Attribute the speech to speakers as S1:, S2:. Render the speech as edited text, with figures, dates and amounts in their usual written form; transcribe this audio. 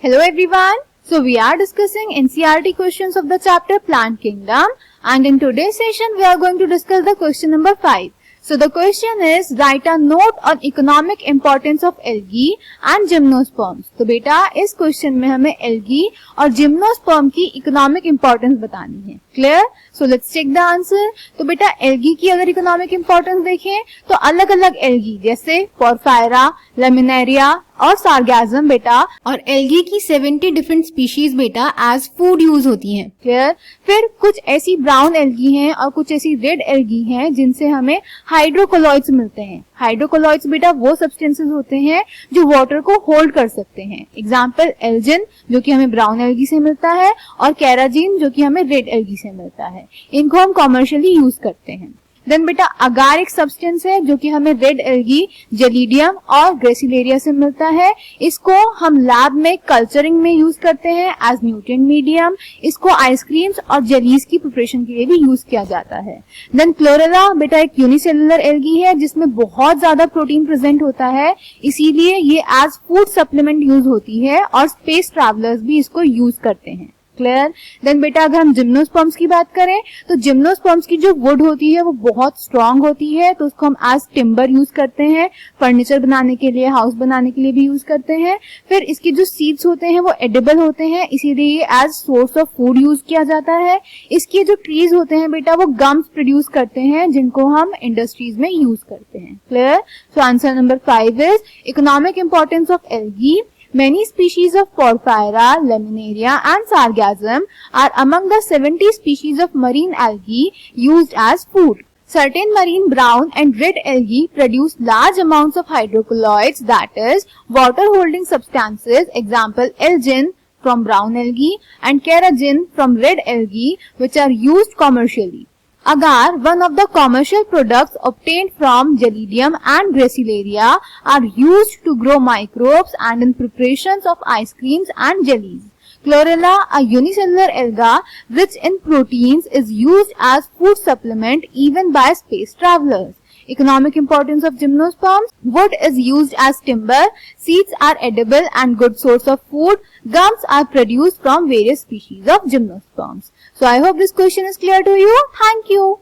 S1: Hello everyone. So we are discussing NCERT questions of the chapter Plant Kingdom, and in today's session we are going to discuss the question number 5. So the question is, write a note on economic importance of algae and gymnosperms. तो बेटा इस question में हमें algae और gymnosperm की economic importance बतानी है. Clear? So let's check the answer. तो बेटा algae की अगर इकोनॉमिक इंपॉर्टेंस देखें तो अलग अलग algae जैसे पोरफायरा, लेमिनेरिया और सार्गैज़म बेटा, और एल्गी की 70 डिफरेंट स्पीशीज बेटा एज फूड यूज होती हैं. क्लियर? फिर कुछ ऐसी ब्राउन एल्गी हैं और कुछ ऐसी रेड एल्गी हैं जिनसे हमें हाइड्रोकोलॉइड्स मिलते हैं. हाइड्रोकोलॉइड्स बेटा वो सब्सटेंसेस होते हैं जो वाटर को होल्ड कर सकते हैं. एग्जांपल एल्जिन जो कि हमें ब्राउन एल्गी से मिलता है और कैराजिन जो कि हमें रेड एल्गी से मिलता है. इनको हम कमर्शियली यूज करते हैं. देन बेटा अगार एक सब्सटेंस है जो कि हमें रेड एल्गी, जेलिडियम और ग्रेसिलेरिया से मिलता है. इसको हम लैब में कल्चरिंग में यूज करते हैं एज न्यूट्रिएंट मीडियम. इसको आइसक्रीम्स और जेलीज की प्रिपरेशन के लिए भी यूज किया जाता है. देन क्लोरेला बेटा एक यूनिसेलुलर एल्गी है जिसमें बहुत ज्यादा प्रोटीन प्रेजेंट होता है, इसीलिए ये एज फूड सप्लीमेंट यूज होती है और स्पेस ट्रैवलर्स भी इसको यूज करते हैं. क्लियर? देन बेटा अगर हम जिम्नोस्पर्म्स की बात करें तो जिम्नोस्पर्म्स की जो वुड होती है वो बहुत स्ट्रांग होती है, तो उसको हम एज टिम्बर यूज करते हैं, फर्नीचर बनाने के लिए, हाउस बनाने के लिए भी यूज करते हैं. फिर इसके जो सीड्स होते हैं वो एडिबल होते हैं, इसीलिए ये as source of food use किया जाता है. इसके जो ट्रीज होते हैं बेटा वो गम्स प्रोड्यूस करते हैं जिनको हम इंडस्ट्रीज में यूज करते हैं. Clear? So answer number 5 is economic importance of algae. Many species of Porphyra, Laminaria and Sargassum are among the 70 species of marine algae used as food. Certain marine brown and red algae produce large amounts of hydrocolloids, that is, water-holding substances, example algin from brown algae and kerogen from red algae, which are used commercially. Agar, one of the commercial products obtained from Gelidium and Gracilaria, are used to grow microbes and in preparations of ice creams and jellies. Chlorella, a unicellular alga rich in proteins, is used as food supplement even by space travelers. Economic importance of gymnosperms. Wood is used as timber, seeds are edible and good source of food, gums are produced from various species of gymnosperms. So I hope this question is clear to you. Thank you.